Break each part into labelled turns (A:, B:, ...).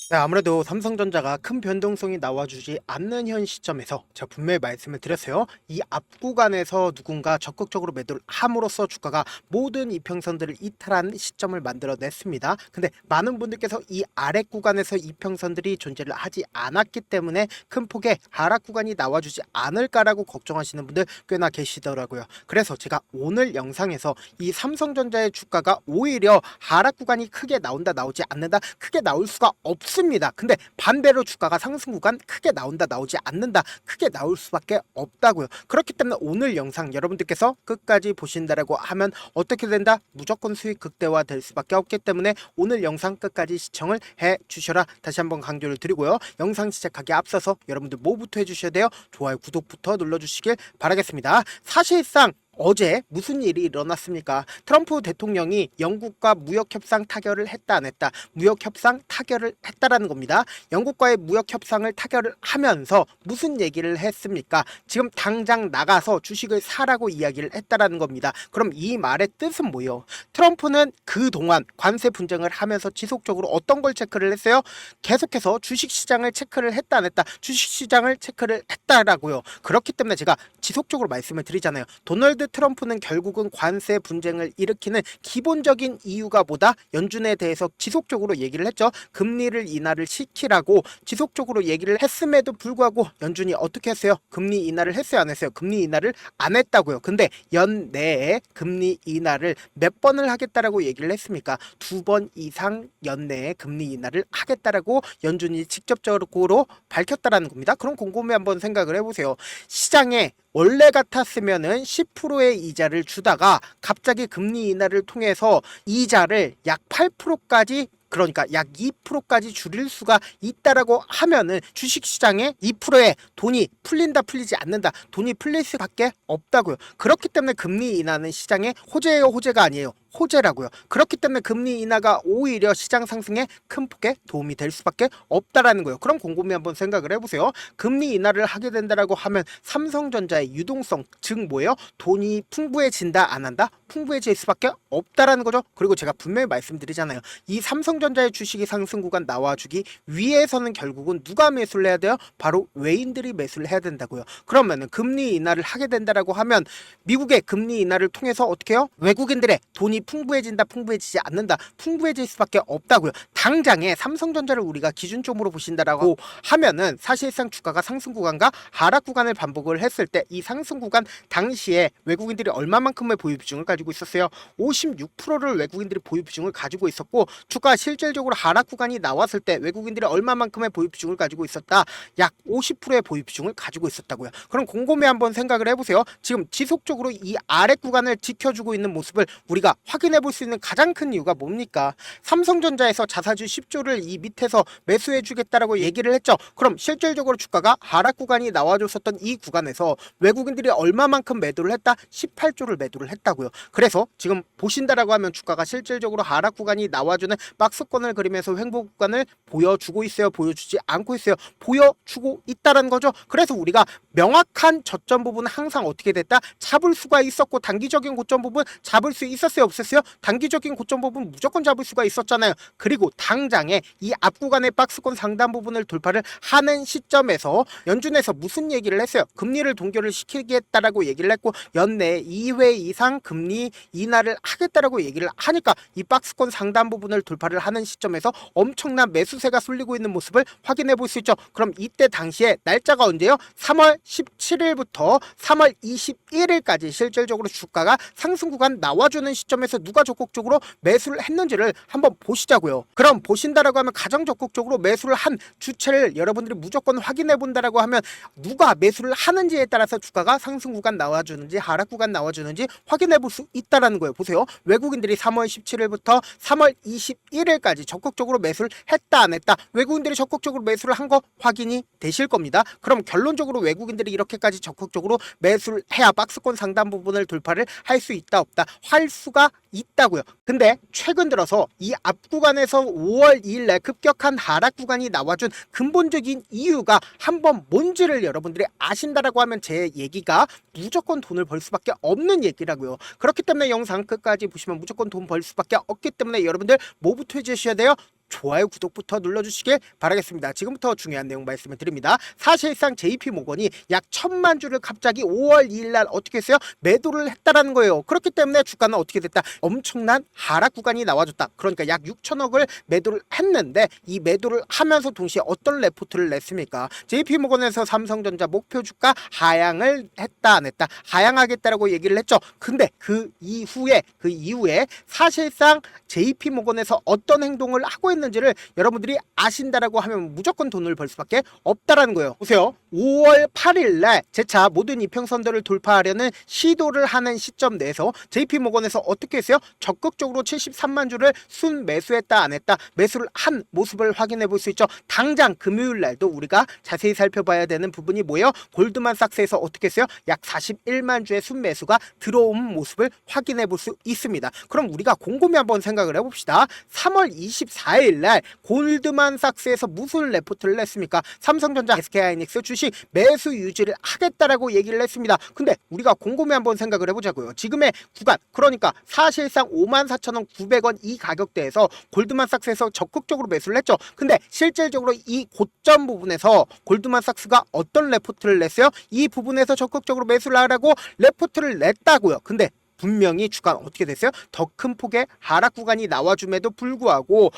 A: 네, 아무래도 삼성전자가 큰 변동성이 나와주지 않는 현 시점에서 제가 분명히 말씀을 드렸어요. 이 앞 구간에서 누군가 적극적으로 매도를 함으로써 주가가 모든 이평선들을 이탈한 시점을 만들어냈습니다. 근데 많은 분들께서 이 아래 구간에서 이평선들이 존재를 하지 않았기 때문에 큰 폭의 하락 구간이 나와주지 않을까라고 걱정하시는 분들 꽤나 계시더라고요. 그래서 제가 오늘 영상에서 이 삼성전자의 주가가 오히려 하락 구간이 크게 나온다 나오지 않는다, 크게 나올 수가 없습니다. 근데 반대로 주가가 상승 구간 크게 나온다 나오지 않는다, 크게 나올 수밖에 없다고요. 그렇기 때문에 오늘 영상 여러분들께서 끝까지 보신다라고 하면 어떻게 된다? 무조건 수익 극대화 될 수밖에 없기 때문에 오늘 영상 끝까지 시청을 해 주셔라, 다시 한번 강조를 드리고요. 영상 시작하기 앞서서 여러분들 뭐부터 해주셔야 돼요? 좋아요, 구독부터 눌러주시길 바라겠습니다. 사실상 어제 무슨 일이 일어났습니까? 트럼프 대통령이 영국과 무역협상 타결을 했다 안 했다? 무역협상 타결을 했다라는 겁니다. 영국과의 무역협상을 타결을 하면서 무슨 얘기를 했습니까? 지금 당장 나가서 주식을 사라고 이야기를 했다라는 겁니다. 그럼 이 말의 뜻은 뭐예요? 트럼프는 그동안 관세 분쟁을 하면서 지속적으로 어떤 걸 체크를 했어요? 계속해서 주식시장을 체크를 했다 안 했다? 주식시장을 체크를 했다라고요. 그렇기 때문에 제가 지속적으로 말씀을 드리잖아요. 도널드 트럼프는 결국은 관세 분쟁을 일으키는 기본적인 이유가 뭐다? 연준에 대해서 지속적으로 얘기를 했죠. 금리를 인하를 시키라고 지속적으로 얘기를 했음에도 불구하고 연준이 어떻게 했어요? 금리 인하를 했어요, 안 했어요? 금리 인하를 안 했다고요. 근데 연내에 금리 인하를 몇 번을 하겠다라고 얘기를 했습니까? 2번 이상 연내에 금리 인하를 하겠다라고 연준이 직접적으로 밝혔다라는 겁니다. 그럼 곰곰이 한번 생각을 해보세요. 시장에 원래 같았으면은 10%의 이자를 주다가 갑자기 금리 인하를 통해서 이자를 약 8%까지, 그러니까 약 2%까지 줄일 수가 있다라고 하면은 주식시장에 2%의 돈이 풀린다 풀리지 않는다, 돈이 풀릴 수밖에 없다고요. 그렇기 때문에 금리 인하는 시장의 호재예요, 호재가 아니에요? 호재라고요. 그렇기 때문에 금리 인하가 오히려 시장 상승에 큰 폭의 도움이 될 수밖에 없다라는 거예요. 그럼 곰곰이 한번 생각을 해보세요. 금리 인하를 하게 된다라고 하면 삼성전자의 유동성, 즉 뭐예요? 돈이 풍부해진다 안 한다? 풍부해질 수밖에 없다라는 거죠. 그리고 제가 분명히 말씀드리잖아요. 이 삼성전자의 주식이 상승 구간 나와주기 위해서는 결국은 누가 매수를 해야 돼요? 바로 외인들이 매수를 해야 된다고요. 그러면은 금리 인하를 하게 된다라고 하면 미국의 금리 인하를 통해서 어떻게 해요? 외국인들의 돈이 풍부해진다, 풍부해지지 않는다, 풍부해질 수밖에 없다고요. 당장에 삼성전자를 우리가 기준점으로 보신다라고 하면은 사실상 주가가 상승 구간과 하락 구간을 반복을 했을 때 이 상승 구간 당시에 외국인들이 얼마만큼의 보유 비중을 가지고 있었어요? 56%를 외국인들이 보유 비중을 가지고 있었고, 주가 실질적으로 하락 구간이 나왔을 때 외국인들이 얼마만큼의 보유 비중을 가지고 있었다? 약 50%의 보유 비중을 가지고 있었다고요. 그럼 곰곰이 한번 생각을 해보세요. 지금 지속적으로 이 아래 구간을 지켜주고 있는 모습을 우리가 확인해 볼 수 있는 가장 큰 이유가 뭡니까? 삼성전자에서 자사주 10조를 이 밑에서 매수해 주겠다라고 얘기를 했죠. 그럼 실질적으로 주가가 하락 구간이 나와줬었던 이 구간에서 외국인들이 얼마만큼 매도를 했다? 18조를 매도를 했다고요. 그래서 지금 보신다라고 하면 주가가 실질적으로 하락 구간이 나와주는 박스권을 그리면서 횡보 구간을 보여주고 있어요, 보여주지 않고 있어요? 보여주고 있다는 거죠. 그래서 우리가 명확한 저점 부분은 항상 어떻게 됐다? 잡을 수가 있었고, 단기적인 고점 부분 잡을 수 있었어요, 없었어요? 단기적인 고점 부분 무조건 잡을 수가 있었잖아요. 그리고 당장에 이 앞 구간의 박스권 상단 부분을 돌파를 하는 시점에서 연준에서 무슨 얘기를 했어요? 금리를 동결을 시키겠다라고 얘기를 했고, 연내에 2회 이상 금리 인하를 하겠다라고 얘기를 하니까 이 박스권 상단 부분을 돌파를 하는 시점에서 엄청난 매수세가 쏠리고 있는 모습을 확인해 볼 수 있죠. 그럼 이때 당시에 날짜가 언제요? 3월 17일부터 3월 21일까지 실질적으로 주가가 상승 구간 나와주는 시점에서 누가 적극적으로 매수를 했는지를 한번 보시자고요. 그럼 보신다라고 하면 가장 적극적으로 매수를 한 주체를 여러분들이 무조건 확인해 본다라고 하면 누가 매수를 하는지에 따라서 주가가 상승 구간 나와주는지 하락 구간 나와주는지 확인해 볼 수 있다라는 거예요. 보세요. 외국인들이 3월 17일부터 3월 21일까지 적극적으로 매수를 했다 안 했다? 외국인들이 적극적으로 매수를 한 거 확인이 되실 겁니다. 그럼 결론적으로 외국인들이 이렇게까지 적극적으로 매수를 해야 박스권 상단 부분을 돌파를 할 수 있다 없다? 할 수가 있다고요. 근데 최근 들어서 이 앞 구간에서 5월 2일날 급격한 하락 구간이 나와준 근본적인 이유가 한번 뭔지를 여러분들이 아신다라고 하면 제 얘기가 무조건 돈을 벌 수밖에 없는 얘기라고요. 그렇기 때문에 영상 끝까지 보시면 무조건 돈 벌 수밖에 없기 때문에 여러분들 뭐부터 해주셔야 돼요? 좋아요, 구독부터 눌러주시길 바라겠습니다. 지금부터 중요한 내용 말씀을 드립니다. 사실상 JP모건이 약 1,000만 주를 갑자기 5월 2일 날 어떻게 했어요? 매도를 했다라는 거예요. 그렇기 때문에 주가는 어떻게 됐다? 엄청난 하락 구간이 나와줬다. 그러니까 약 6천억을 매도를 했는데 이 매도를 하면서 동시에 어떤 레포트를 냈습니까? JP모건에서 삼성전자 목표 주가 하향을 했다 안 했다? 하향하겠다라고 얘기를 했죠. 근데 그 이후에 사실상 JP모건에서 어떤 행동을 하고 있는지를 여러분들이 아신다라고 하면 무조건 돈을 벌 수밖에 없다라는 거예요. 보세요. 5월 8일 날 재차 모든 이평선들을 돌파하려는 시도를 하는 시점 내에서 JP모건에서 어떻게 했어요? 적극적으로 73만 주를 순매수했다 안 했다? 매수를 한 모습을 확인해 볼 수 있죠. 당장 금요일 날도 우리가 자세히 살펴봐야 되는 부분이 뭐예요? 골드만삭스에서 어떻게 했어요? 약 41만 주의 순매수가 들어온 모습을 확인해 볼 수 있습니다. 그럼 우리가 곰곰이 한번 생각을 해봅시다. 3월 24일 날 골드만삭스에서 무슨 레포트를 냈습니까? 삼성전자, SK하이닉스 주식 매수 유지를 하겠다라고 얘기를 했습니다. 근데 우리가 곰곰이 한번 생각을 해보자고요. 지금의 구간, 그러니까 사실상 54,900원 이 가격대에서 골드만삭스에서 적극적으로 매수를 했죠. 근데 실질적으로 이 고점 부분에서 골드만삭스가 어떤 레포트를 냈어요? 이 부분에서 적극적으로 매수를 하라고 레포트를 냈다고요. 근데 분명히 주가는 어떻게 됐어요? 더 큰 폭의 하락 구간이 나와줌에도 불구하고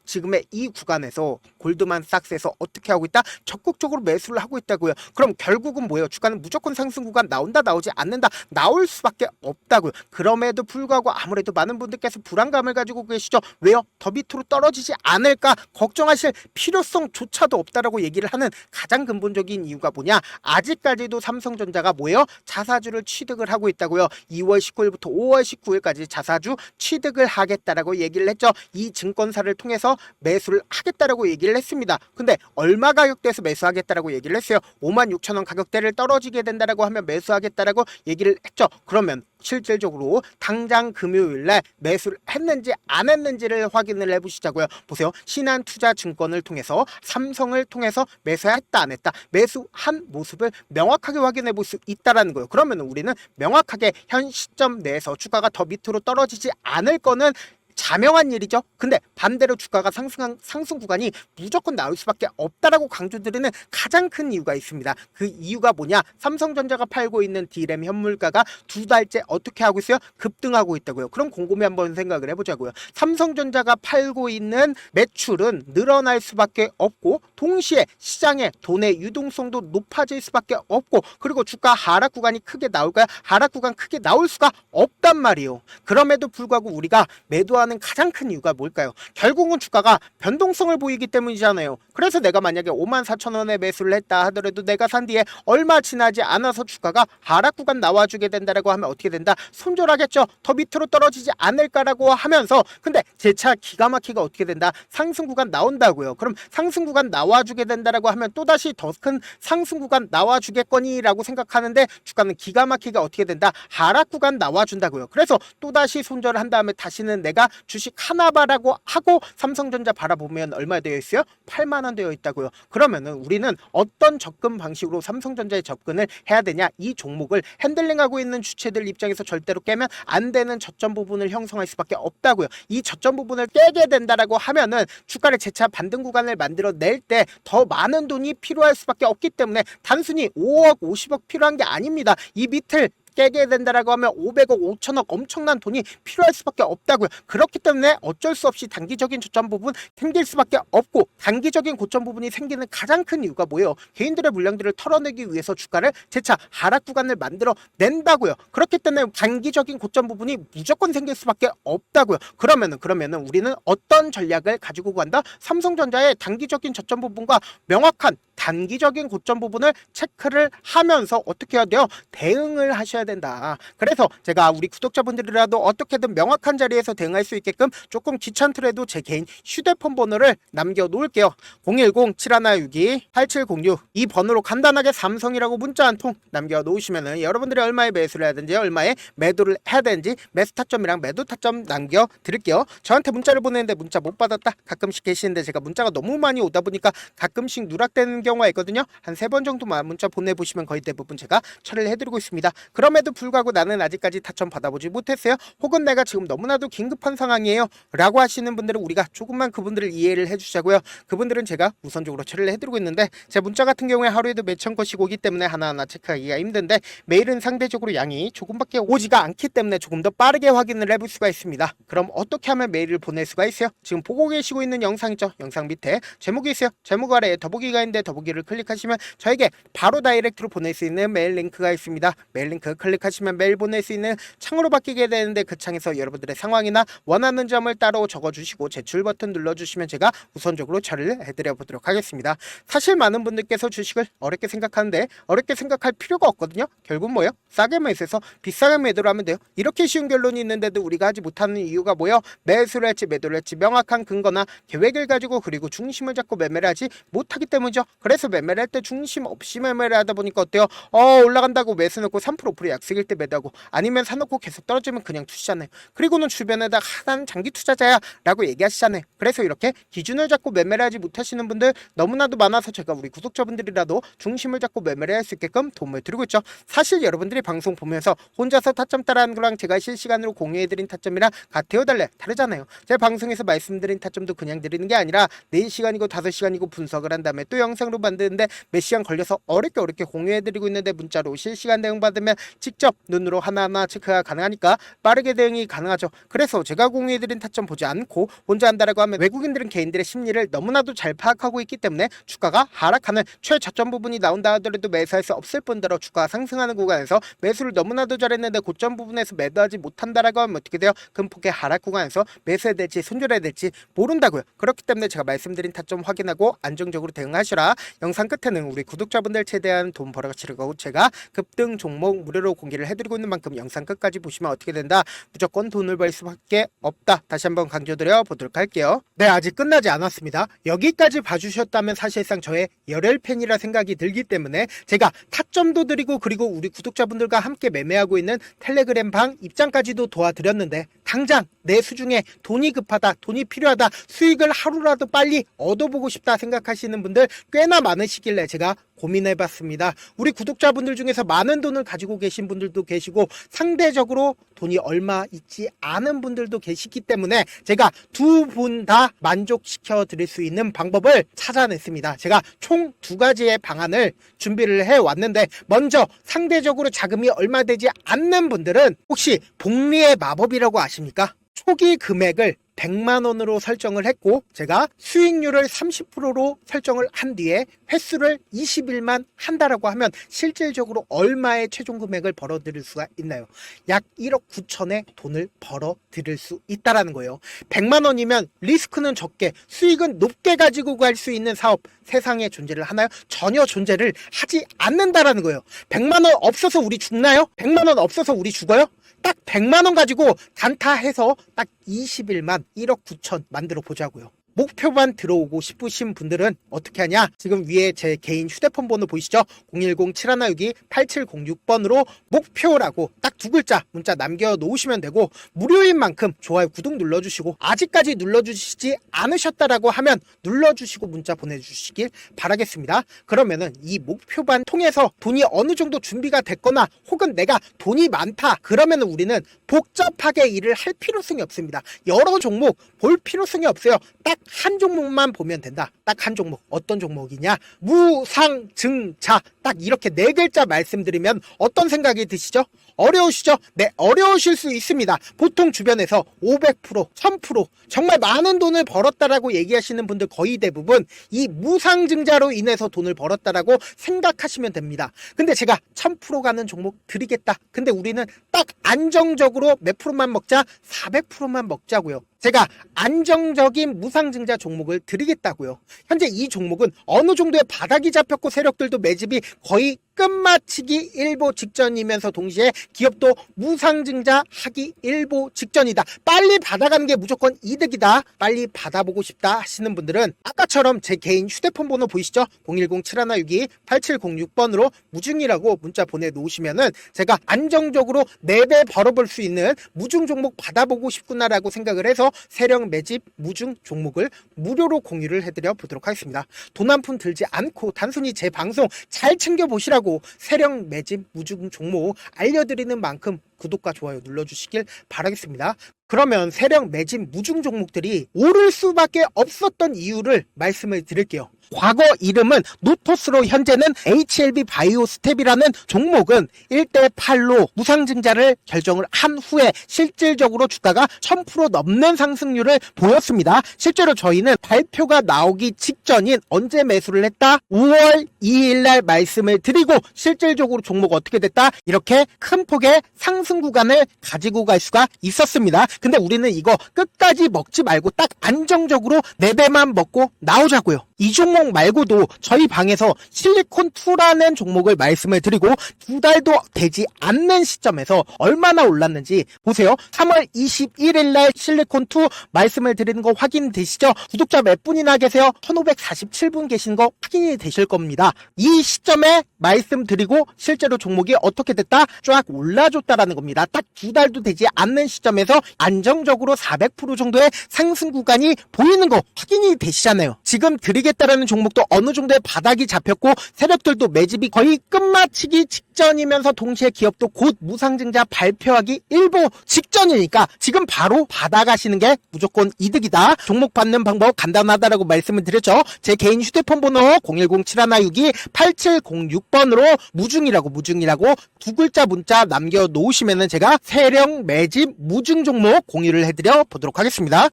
A: 지금의 이 구간에서 골드만삭스에서 어떻게 하고 있다? 적극적으로 매수를 하고 있다고요. 그럼 결국은 뭐예요? 주가는 무조건 상승 구간 나온다 나오지 않는다? 나올 수밖에 없다고요. 그럼에도 불구하고 아무래도 많은 분들께서 불안감을 가지고 계시죠. 왜요? 더 밑으로 떨어지지 않을까 걱정하실 필요성조차도 없다라고 얘기를 하는 가장 근본적인 이유가 뭐냐? 아직까지도 삼성전자가 뭐예요? 자사주를 취득을 하고 있다고요. 2월 19일부터 5월 19일까지 자사주 취득을 하겠다라고 얘기를 했죠. 이 증권사를 통해서 매수를 하겠다라고 얘기를 했습니다. 근데 얼마 가격대에서 매수하겠다라고 얘기를 했어요? 56,000원 가격대를 떨어지게 된다라고 하면 매수하겠다라고 얘기를 했죠. 그러면 실질적으로 당장 금요일날 매수를 했는지 안 했는지를 확인을 해보시자고요. 보세요. 신한투자증권을 통해서 삼성을 통해서 매수했다 안 했다? 매수한 모습을 명확하게 확인해 볼 수 있다라는 거예요. 그러면 우리는 명확하게 현 시점 내에서 주가가 더 밑으로 떨어지지 않을 거는 자명한 일이죠. 근데 반대로 주가가 상승 구간이 무조건 나올 수밖에 없다라고 강조드리는 가장 큰 이유가 있습니다. 그 이유가 뭐냐? 삼성전자가 팔고 있는 D램 현물가가 2달째 어떻게 하고 있어요? 급등하고 있다고요. 그럼 곰곰이 한번 생각을 해보자고요. 삼성전자가 팔고 있는 매출은 늘어날 수밖에 없고 동시에 시장의 돈의 유동성도 높아질 수밖에 없고 그리고 주가 하락 구간이 크게 나올까요? 하락 구간 크게 나올 수가 없단 말이에요. 그럼에도 불구하고 우리가 매도하는 가장 큰 이유가 뭘까요? 결국은 주가가 변동성을 보이기 때문이잖아요. 그래서 내가 만약에 54,000원에 매수를 했다 하더라도 내가 산 뒤에 얼마 지나지 않아서 주가가 하락 구간 나와주게 된다라고 하면 어떻게 된다? 손절하겠죠. 더 밑으로 떨어지지 않을까라고 하면서 근데 재차 기가 막히게 어떻게 된다? 상승 구간 나온다고요. 그럼 상승 구간 나와주게 된다라고 하면 또다시 더 큰 상승 구간 나와주겠거니라고 생각하는데 주가는 기가 막히게 어떻게 된다? 하락 구간 나와준다고요. 그래서 또다시 손절을 한 다음에 다시는 내가 주식 하나 바라고 하고 삼성전자 바라보면 얼마 되어 있어요? 8만 원 되어 있다고요. 그러면은 우리는 어떤 접근 방식으로 삼성전자에 접근을 해야 되냐? 이 종목을 핸들링하고 있는 주체들 입장에서 절대로 깨면 안 되는 저점 부분을 형성할 수밖에 없다고요. 이 저점 부분을 깨게 된다라고 하면은 주가를 재차 반등 구간을 만들어낼 때 더 많은 돈이 필요할 수밖에 없기 때문에 단순히 5억, 50억 필요한 게 아닙니다. 이 밑을 깨게 된다라고 하면 500억, 5천억 엄청난 돈이 필요할 수밖에 없다고요. 그렇기 때문에 어쩔 수 없이 단기적인 저점 부분 생길 수밖에 없고 단기적인 고점 부분이 생기는 가장 큰 이유가 뭐예요? 개인들의 물량들을 털어내기 위해서 주가를 재차 하락 구간을 만들어 낸다고요. 그렇기 때문에 단기적인 고점 부분이 무조건 생길 수밖에 없다고요. 그러면은 우리는 어떤 전략을 가지고 간다? 삼성전자의 단기적인 저점 부분과 명확한 단기적인 고점 부분을 체크를 하면서 어떻게 해야 돼요? 대응을 하셔야 된다. 그래서 제가 우리 구독자분들이라도 어떻게든 명확한 자리에서 대응할 수 있게끔 조금 귀찮더라도 제 개인 휴대폰 번호를 남겨놓을게요. 010-7162-8706 이 번호로 간단하게 삼성이라고 문자 한 통 남겨놓으시면은 여러분들이 얼마에 매수를 해야 되는지 얼마에 매도를 해야 되는지 매수 타점이랑 매도 타점 남겨드릴게요. 저한테 문자를 보내는데 문자 못 받았다 가끔씩 계시는데 제가 문자가 너무 많이 오다 보니까 가끔씩 누락되는 경우가 있거든요. 한 3번 정도만 문자 보내보시면 거의 대부분 제가 처리를 해드리고 있습니다. 그럼에도 불구하고 나는 아직까지 타점 받아보지 못했어요. 혹은 내가 지금 너무나도 긴급한 상황이에요 라고 하시는 분들은 우리가 조금만 그분들을 이해를 해주자고요. 그분들은 제가 우선적으로 처리를 해드리고 있는데, 제 문자 같은 경우에 하루에도 몇천 건씩 오기 때문에 하나하나 체크하기가 힘든데, 메일은 상대적으로 양이 조금밖에 오지가 않기 때문에 조금 더 빠르게 확인을 해볼 수가 있습니다. 그럼 어떻게 하면 메일을 보낼 수가 있어요? 지금 보고 계시고 있는 영상 있죠? 영상 밑에 제목이 있어요. 제목 아래에 더보기가 있는데 더보기를 클릭하시면 저에게 바로 다이렉트로 보낼 수 있는 메일 링크가 있습니다. 메일 링크 클릭하시면 메일 보낼 수 있는 창으로 바뀌게 되는데, 그 창에서 여러분들의 상황이나 원하는 점을 따로 적어주시고 제출 버튼 눌러주시면 제가 우선적으로 처리를 해드려 보도록 하겠습니다. 사실 많은 분들께서 주식을 어렵게 생각하는데 어렵게 생각할 필요가 없거든요. 결국 뭐예요? 싸게 매수해서 비싸게 매도를 하면 돼요. 이렇게 쉬운 결론이 있는데도 우리가 하지 못하는 이유가 뭐예요? 매수를 할지 매도를 할지 명확한 근거나 계획을 가지고, 그리고 중심을 잡고 매매를 하지 못하기 때문이죠. 그래서 매매를 할 때 중심 없이 매매를 하다 보니까 어때요? 올라간다고 매수 넣고 3% 5% 약속일 때 매도하고, 아니면 사놓고 계속 떨어지면 그냥 투시잖아요. 그리고는 주변에다 나는 장기 투자자야 라고 얘기하시잖아요. 그래서 이렇게 기준을 잡고 매매를 하지 못하시는 분들 너무나도 많아서 제가 우리 구독자분들이라도 중심을 잡고 매매를 할 수 있게끔 도움을 드리고 있죠. 사실 여러분들이 방송 보면서 혼자서 타점 따라하는 거랑 제가 실시간으로 공유해드린 타점이랑 같아요 달라요? 다르잖아요. 제 방송에서 말씀드린 타점도 그냥 드리는 게 아니라 4시간이고 5시간이고 분석을 한 다음에 또 영상으로 만드는데 몇 시간 걸려서 어렵게 공유해드리고 있는데, 문자로 실시간 대응 받으면 직접 눈으로 하나하나 체크가 가능하니까 빠르게 대응이 가능하죠. 그래서 제가 공유해드린 타점 보지 않고 혼자 한다라고 하면 외국인들은 개인들의 심리를 너무나도 잘 파악하고 있기 때문에 주가가 하락하는 최저점 부분이 나온다 하더라도 매수할 수 없을 뿐더러 주가가 상승하는 구간에서 매수를 너무나도 잘했는데 고점 부분에서 매도하지 못한다라고 하면 어떻게 돼요? 큰 폭의 하락 구간에서 매수해야 될지 손절해야 될지 모른다고요. 그렇기 때문에 제가 말씀드린 타점 확인하고 안정적으로 대응하시라. 영상 끝에는 우리 구독자분들 최대한 돈 벌어가시려고 제가 급등 종목 무료로 공개를 해드리고 있는 만큼 영상 끝까지 보시면 어떻게 된다? 무조건 돈을 벌 수밖에 없다. 다시 한번 강조드려 보도록 할게요. 네, 아직 끝나지 않았습니다. 여기까지 봐주셨다면 사실상 저의 열혈 팬이라 생각이 들기 때문에 제가 타점도 드리고, 그리고 우리 구독자분들과 함께 매매하고 있는 텔레그램 방 입장까지도 도와드렸는데, 당장 내 수중에 돈이 급하다, 돈이 필요하다, 수익을 하루라도 빨리 얻어보고 싶다 생각하시는 분들 꽤나 많으시길래 제가 고민해봤습니다. 우리 구독자분들 중에서 많은 돈을 가지고 계신 분들도 계시고 상대적으로 돈이 얼마 있지 않은 분들도 계시기 때문에 제가 두 분 다 만족시켜 드릴 수 있는 방법을 찾아냈습니다. 제가 총 2가지의 방안을 준비를 해왔는데, 먼저 상대적으로 자금이 얼마 되지 않는 분들은 혹시 복리의 마법이라고 아십니까? 초기 금액을 100만원으로 설정을 했고, 제가 수익률을 30%로 설정을 한 뒤에 횟수를 20일만 한다라고 하면 실질적으로 얼마의 최종 금액을 벌어들일 수가 있나요? 약 1억 9천의 돈을 벌어들일 수 있다라는 거예요. 100만원이면 리스크는 적게 수익은 높게 가지고 갈 수 있는 사업 세상에 존재를 하나요? 전혀 존재를 하지 않는다라는 거예요. 100만원 없어서 우리 죽나요? 100만원 없어서 우리 죽어요? 딱 100만원 가지고 단타해서 딱 20일만 1억 9천 만들어 보자고요. 목표만 들어오고 싶으신 분들은 어떻게 하냐? 지금 위에 제 개인 휴대폰 번호 보이시죠? 010-7162-8706번으로 목표라고 딱 2글자 문자 남겨놓으시면 되고, 무료인 만큼 좋아요, 구독 눌러주시고, 아직까지 눌러주시지 않으셨다라고 하면 눌러주시고 문자 보내주시길 바라겠습니다. 그러면은 이 목표반 통해서 돈이 어느 정도 준비가 됐거나, 혹은 내가 돈이 많다 그러면은 우리는 복잡하게 일을 할 필요성이 없습니다. 여러 종목 볼 필요성이 없어요. 딱 한 종목만 보면 된다. 딱 한 종목. 어떤 종목이냐? 무상증자. 딱 이렇게 4글자 말씀드리면 어떤 생각이 드시죠? 어려우시죠? 네, 어려우실 수 있습니다. 보통 주변에서 500%, 1000% 정말 많은 돈을 벌었다라고 얘기하시는 분들 거의 대부분 이 무상증자로 인해서 돈을 벌었다라고 생각하시면 됩니다. 근데 제가 1000% 가는 종목 드리겠다. 근데 우리는 딱 안정적으로 몇 프로만 먹자? 400%만 먹자고요. 제가 안정적인 무상증자 종목을 드리겠다고요. 현재 이 종목은 어느 정도의 바닥이 잡혔고 세력들도 매집이 거의 끝마치기 일보 직전이면서 동시에 기업도 무상증자 하기 일보 직전이다. 빨리 받아가는 게 무조건 이득이다. 빨리 받아보고 싶다 하시는 분들은 아까처럼 제 개인 휴대폰 번호 보이시죠? 010-7162-8706번으로 무중이라고 문자 보내놓으시면은 제가 안정적으로 4배 벌어볼 수 있는 무중 종목 받아보고 싶구나라고 생각을 해서 세력 매집 무중 종목을 무료로 공유를 해드려 보도록 하겠습니다. 돈 한 푼 들지 않고 단순히 제 방송 잘 챙겨보시라고 세력 매집 무중 종목 알려드리는 만큼 구독과 좋아요 눌러주시길 바라겠습니다. 그러면 세력 매집 무중 종목들이 오를 수밖에 없었던 이유를 말씀을 드릴게요. 과거 이름은 노토스로 현재는 HLB 바이오스텝이라는 종목은 1대8로 무상증자를 결정을 한 후에 실질적으로 주가가 1000% 넘는 상승률을 보였습니다. 실제로 저희는 발표가 나오기 직전인 언제 매수를 했다? 5월 2일 날 말씀을 드리고 실질적으로 종목 어떻게 됐다? 이렇게 큰 폭의 상승 구간을 가지고 갈 수가 있었습니다. 근데 우리는 이거 끝까지 먹지 말고 딱 안정적으로 4배만 먹고 나오자고요. 이 종목 말고도 저희 방에서 실리콘2라는 종목을 말씀을 드리고 2달도 되지 않는 시점에서 얼마나 올랐는지 보세요. 3월 21일 날 실리콘2 말씀을 드리는 거 확인되시죠? 구독자 몇 분이나 계세요? 1547분 계신 거 확인이 되실 겁니다. 이 시점에 말씀드리고 실제로 종목이 어떻게 됐다? 쫙 올라줬다라는 겁니다. 딱 2달도 되지 않는 시점에서 안정적으로 400% 정도의 상승 구간이 보이는 거 확인이 되시잖아요. 지금 드리겠다라는 종목도 어느 정도의 바닥이 잡혔고 세력들도 매집이 거의 끝마치기 직전이면서 동시에 기업도 곧 무상증자 발표하기 일보 직전이니까 지금 바로 받아가시는 게 무조건 이득이다. 종목 받는 방법 간단하다라고 말씀을 드렸죠. 제 개인 휴대폰 번호 010-7162-8706번으로 무중이라고 두 글자 문자 남겨놓으시면은 제가 세력 매집 무중 종목 공유를 해드려 보도록 하겠습니다.